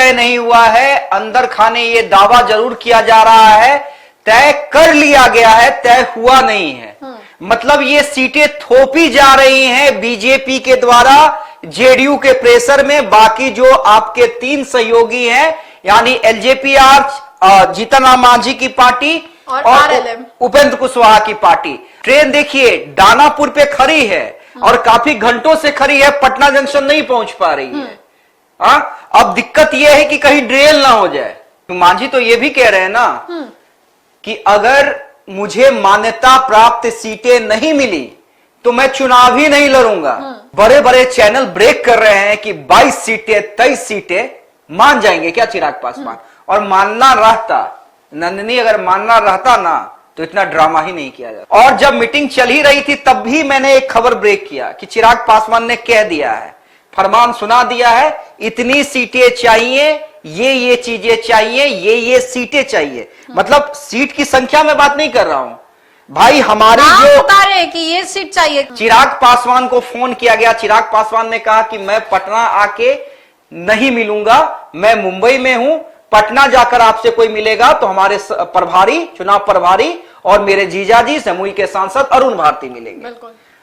तय नहीं हुआ है, अंदर खाने ये दावा जरूर किया जा रहा है, तय कर लिया गया है, तय हुआ नहीं है। मतलब ये सीटें थोपी जा रही हैं बीजेपी के द्वारा जेडीयू के प्रेशर में। बाकी जो आपके 3 सहयोगी हैं, यानी एलजेपी जीतन राम मांझी की पार्टी और आरएलएम उपेंद्र कुशवाहा की पार्टी। ट्रेन देखिए दानापुर पे खड़ी है और काफी घंटों से खड़ी है, पटना जंक्शन नहीं पहुंच पा रही है। अब दिक्कत यह है कि कहीं ड्रेल ना हो जाए। तो मांझी तो ये भी कह रहे हैं ना कि अगर मुझे मान्यता प्राप्त सीटें नहीं मिली तो मैं चुनाव ही नहीं लड़ूंगा। बड़े बड़े चैनल ब्रेक कर रहे हैं कि 22 सीटें 23 सीटें मान जाएंगे क्या चिराग पासवान। और मानना रहता नंदिनी, अगर मानना रहता ना तो इतना ड्रामा ही नहीं किया जाता। और जब मीटिंग चल ही रही थी तब भी मैंने एक खबर ब्रेक किया कि चिराग पासवान ने कह दिया है, फरमान सुना दिया है, इतनी सीटें चाहिए, ये चीजें चाहिए, ये सीटें चाहिए। मतलब सीट की संख्या में बात नहीं कर रहा हूं भाई, हमारी जो बता रहे हैं कि ये सीट चाहिए। चिराग पासवान को फोन किया गया, चिराग पासवान ने कहा कि मैं पटना आके नहीं मिलूंगा, मैं मुंबई में हूं, पटना जाकर आपसे कोई मिलेगा तो हमारे प्रभारी, चुनाव प्रभारी और मेरे जीजाजी जमुई के सांसद अरुण भारती मिलेंगे।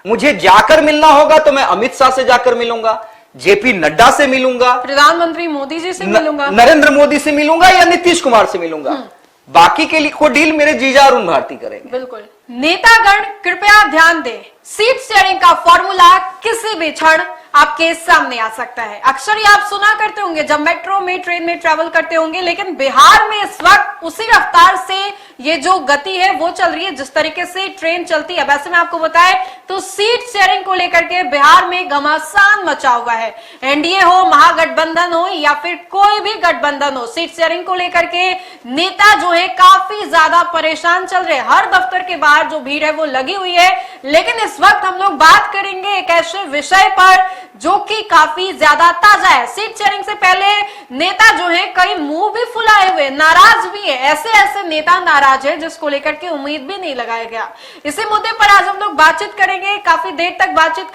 मुझे जाकर मिलना होगा तो मैं अमित शाह से जाकर मिलूंगा, जेपी नड्डा से मिलूंगा, प्रधानमंत्री मोदी जी से मिलूंगा, नरेंद्र मोदी से मिलूंगा या नीतीश कुमार से मिलूंगा। बाकी के लिए को डील मेरे जीजा अरुण भारती करेंगे। बिल्कुल। नेतागण कृपया ध्यान दें, सीट शेयरिंग का फॉर्मूला किसी भी क्षण आपके सामने आ सकता है। अक्सर ये आप सुना करते होंगे जब मेट्रो में, ट्रेन में ट्रैवल करते होंगे, लेकिन बिहार में इस वक्त उसी रफ्तार से ये जो गति है वो चल रही है जिस तरीके से ट्रेन चलती है। वैसे मैं आपको बताएं तो सीट शेयरिंग को लेकर के बिहार में घमासान मचा हुआ है। एनडीए हो, महागठबंधन हो या फिर कोई भी गठबंधन हो, सीट शेयरिंग को लेकर के नेता जो है काफी ज्यादा परेशान चल रहे हैं। हर दफ्तर के बाहर जो भीड़ है वो लगी हुई है। लेकिन इस वक्त हम लोग बात करेंगे एक ऐसे विषय पर जो कि काफी ज्यादा ताजा है। सीट शेयरिंग से पहले नेता जो है कई मुंह भी फुलाए हुए, नाराज भी है। ऐसे नेता नाराज है जिसको लेकर के उम्मीद भी नहीं लगाया गया। इसी मुद्दे पर आज हम लोग बातचीत करेंगे, काफी देर तक बातचीत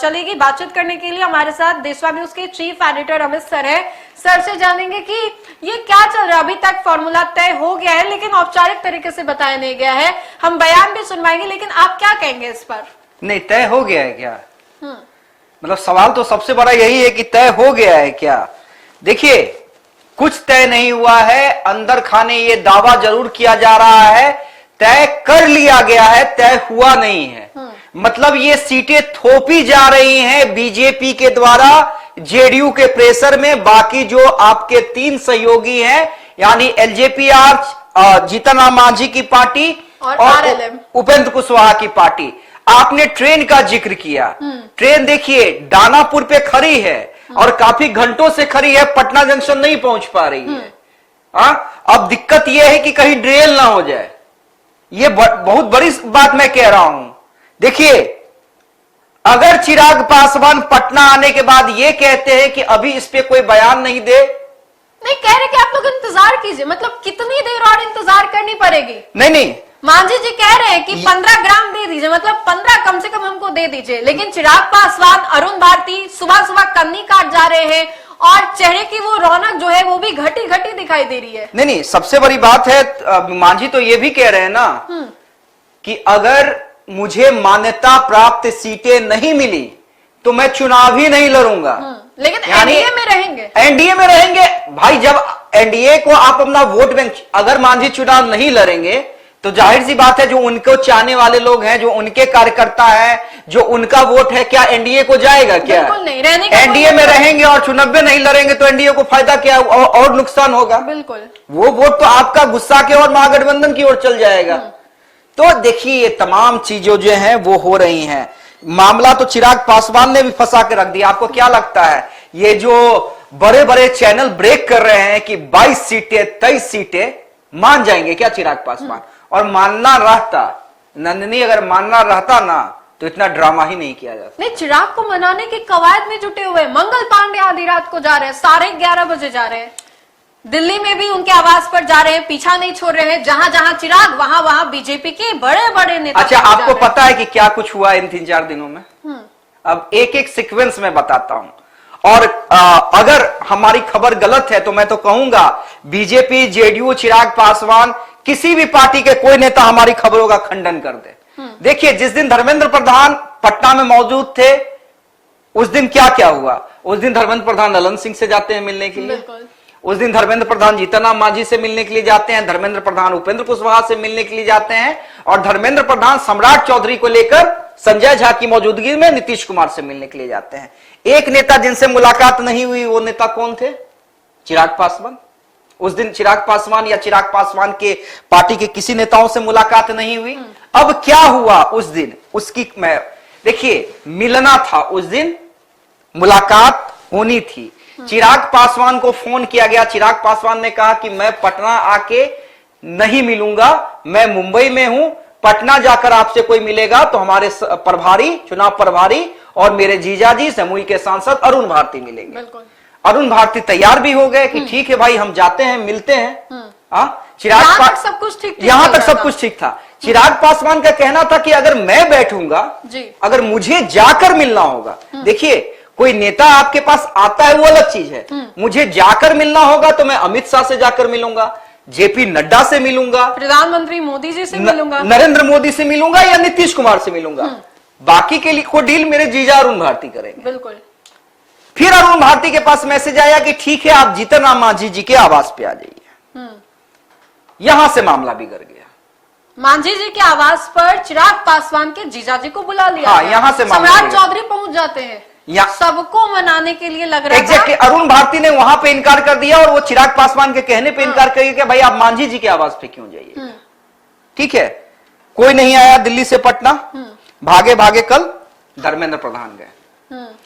चलेगी। बातचीत करने के लिए हमारे साथ देशवा न्यूज के चीफ एडिटर अमित सर है। सर से जानेंगे कि ये क्या चल रहा है। अभी तक फॉर्मूला तय हो गया है लेकिन औपचारिक तरीके से बताया नहीं गया है। हम बयान भी सुनवाएंगे, लेकिन आप क्या कहेंगे इस पर? नहीं, तय हो गया है क्या? मतलब सवाल तो सबसे बड़ा यही है कि तय हो गया है क्या। देखिए, कुछ तय नहीं हुआ है, अंदर खाने ये दावा जरूर किया जा रहा है, तय कर लिया गया है, तय हुआ नहीं है। मतलब ये सीटें थोपी जा रही हैं बीजेपी के द्वारा जेडीयू के प्रेशर में। बाकी जो आपके 3 सहयोगी हैं, यानी एलजेपी जीतन राम मांझी की पार्टी और आरएलएम उपेंद्र कुशवाहा की पार्टी। आपने ट्रेन का जिक्र किया, ट्रेन देखिए दानापुर पे खड़ी है और काफी घंटों से खड़ी है, पटना जंक्शन नहीं पहुंच पा रही है। अब दिक्कत यह है कि कहीं ड्रेल ना हो जाए। ये बहुत बड़ी बात मैं कह रहा हूं। देखिए, अगर चिराग पासवान पटना आने के बाद ये कहते हैं कि अभी इस पे कोई बयान नहीं दे, नहीं कह रहे कि आप लोग इंतजार कीजिए, मतलब कितनी देर और इंतजार करनी पड़ेगी? नहीं, मांझी जी कह रहे हैं कि 15 ग्राम दे दीजिए, मतलब 15 कम से कम हमको दे दीजिए। लेकिन चिराग पासवान, अरुण भारती सुबह सुबह कन्नी काट जा रहे हैं और चेहरे की वो रौनक जो है वो भी घटी घटी दिखाई दे रही है। नहीं, सबसे बड़ी बात है, मांझी तो ये भी कह रहे हैं ना कि अगर मुझे मान्यता प्राप्त सीटें नहीं मिली तो मैं चुनाव ही नहीं लड़ूंगा। लेकिन एनडीए में रहेंगे। एनडीए में रहेंगे भाई। जब एनडीए को आप अपना वोट बैंक, अगर मांझी चुनाव नहीं लड़ेंगे तो जाहिर सी बात है जो उनको चाहने वाले लोग हैं, जो उनके कार्यकर्ता हैं, जो उनका वोट है, क्या एनडीए को जाएगा? क्या बिल्कुल नहीं। एनडीए में रहेंगे और चुनाव में नहीं लड़ेंगे तो एनडीए को फायदा क्या और नुकसान होगा? बिल्कुल, वो वोट तो आपका गुस्सा के और महागठबंधन की ओर चल जाएगा। तो देखिए, ये तमाम चीजों जो हैं वो हो रही हैं। मामला तो चिराग पासवान ने भी फंसा के रख दिया। आपको क्या लगता है ये जो बड़े बड़े चैनल ब्रेक कर रहे हैं कि 22 सीटें 23 सीटें मान जाएंगे क्या चिराग पासवान? और मानना रहता नंदिनी, अगर मानना रहता ना तो इतना ड्रामा ही नहीं किया जाता। नहीं, चिराग को मनाने की कवायद में जुटे हुए मंगल पांडे आधी रात को जा रहे हैं, 11:30 बजे जा रहे हैं। दिल्ली में भी उनके आवास पर जा रहे हैं, पीछा नहीं छोड़ रहे हैं। जहां जहां चिराग वहां वहां बीजेपी के बड़े बड़े नेता। अच्छा, आपको पता है कि क्या कुछ हुआ इन 3-4 दिनों में? अब एक एक सीक्वेंस में बताता हूं। और अगर हमारी खबर गलत है तो मैं तो कहूंगा बीजेपी, जेडीयू, चिराग पासवान, किसी भी पार्टी के कोई नेता हमारी खबरों का खंडन कर दे। देखिए, जिस दिन धर्मेंद्र प्रधान पटना में मौजूद थे उस दिन क्या क्या हुआ। उस दिन धर्मेंद्र प्रधान ललन सिंह से जाते हैं मिलने के लिए, उस दिन धर्मेंद्र प्रधान जीतनराम मांझी से मिलने के लिए जाते हैं, धर्मेंद्र प्रधान उपेंद्र कुशवाहा से मिलने के लिए जाते हैं, और धर्मेंद्र प्रधान सम्राट चौधरी को लेकर संजय झा की मौजूदगी में नीतीश कुमार से मिलने के लिए जाते हैं। एक नेता जिनसे मुलाकात नहीं हुई, वो नेता कौन थे? चिराग पासवान। उस दिन चिराग पासवान या चिराग पासवान के पार्टी के किसी नेताओं से मुलाकात नहीं हुई। अब क्या हुआ उस दिन, उसकी मैं देखिए, मिलना था उस दिन, मुलाकात होनी थी। चिराग पासवान को फोन किया गया, चिराग पासवान ने कहा कि मैं पटना आके नहीं मिलूंगा, मैं मुंबई में हूं, पटना जाकर आपसे कोई मिलेगा तो हमारे प्रभारी, चुनाव प्रभारी और मेरे जीजाजी जमुई के सांसद अरुण भारती मिलेंगे। अरुण भारती तैयार भी हो गए कि ठीक है भाई, हम जाते हैं, मिलते हैं। चिराग यहां तक सब कुछ ठीक, यहां तक सब कुछ ठीक था। चिराग पासवान का कहना था कि अगर मैं बैठूंगा, अगर मुझे जाकर मिलना होगा, देखिए कोई नेता आपके पास आता है वो अलग चीज है, मुझे जाकर मिलना होगा तो मैं अमित शाह से जाकर मिलूंगा, जेपी नड्डा से मिलूंगा, प्रधानमंत्री मोदी जी से मिलूंगा, नरेंद्र मोदी से मिलूंगा या नीतीश कुमार से मिलूंगा। बाकी के लिए को डील मेरे जीजा अरुण भारती करेंगे। बिल्कुल। फिर अरुण भारती के पास मैसेज आया कि ठीक है, आप जीतनराम मांझी जी के आवास पे आ जाइए। यहां से मामला बिगड़ गया। मांझी जी के आवास पर चिराग पासवान के जीजाजी को बुला लिया। हाँ, यहां से सम्राट चौधरी पहुंच जाते हैं, सबको मनाने के लिए लग रहा था। अरुण भारती ने वहां पे इनकार कर दिया और वो चिराग पासवान के कहने पे इनकार कर दिया कि भाई आप मांझी जी के आवास पे क्यों जाइए। ठीक है, कोई नहीं आया दिल्ली से पटना, भागे भागे कल धर्मेंद्र प्रधान गए।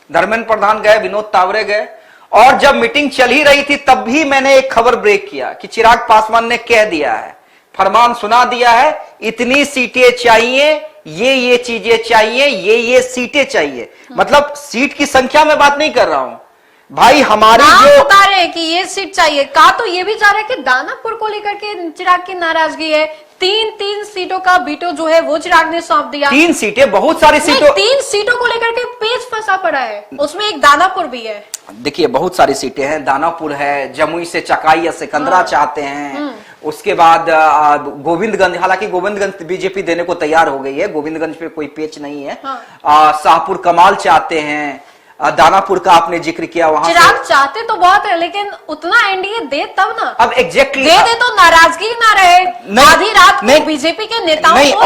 धर्मेंद्र प्रधान गए, विनोद तावरे गए, और जब मीटिंग चल ही रही थी तब भी मैंने एक खबर ब्रेक किया कि चिराग पासवान ने कह दिया है, फरमान सुना दिया है, इतनी सीटें चाहिए, ये चीजें चाहिए, ये सीटें चाहिए। मतलब सीट की संख्या में बात नहीं कर रहा हूं भाई, हमारी जो बता रहे हैं कि ये सीट चाहिए, कहा तो ये भी जा रहा है कि दानापुर को लेकर के चिराग की नाराजगी है। तीन सीटों का बीटो जो है वो चिराग ने सौंप दिया। 3 सीटें, बहुत सारी सीटों, 3 सीटों को लेकर के पेच फंसा पड़ा है, उसमें एक दानापुर भी है। देखिए बहुत सारी सीटें हैं, दानापुर है, जमुई से चकाई या सिकंदरा चाहते हैं, उसके बाद गोविंदगंज, हालांकि गोविंदगंज बीजेपी देने को तैयार हो गई है, गोविंदगंज पे कोई पेच नहीं है। शाहपुर कमाल चाहते हैं, दानापुर का आपने जिक्र किया, वहां चिराग चाहते तो बहुत है, लेकिन उतना एनडीए दे तब ना। अब एग्जैक्टली दे तो नाराजगी ना रहे, आधी रात को बीजेपी के नेताओं को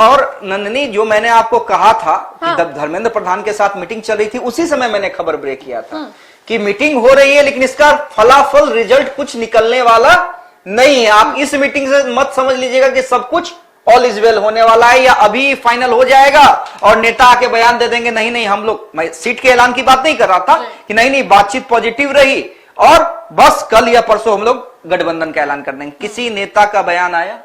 और नंदनी, जो मैंने आपको कहा था कि धर्मेंद्र प्रधान के साथ मीटिंग चल रही थी, उसी समय मैंने खबर ब्रेक किया था कि मीटिंग हो रही है लेकिन इसका फलाफल रिजल्ट कुछ निकलने वाला नहीं है। आप इस मीटिंग से मत समझ लीजिएगा कि सब कुछ ऑल इज वेल होने वाला है या अभी फाइनल हो जाएगा और नेता आके बयान दे देंगे नहीं नहीं हम लोग, मैं सीट के ऐलान की बात नहीं कर रहा था कि नहीं नहीं, बातचीत पॉजिटिव रही और बस कल या परसों हम लोग गठबंधन का ऐलान कर देंगे। किसी नेता का बयान आया?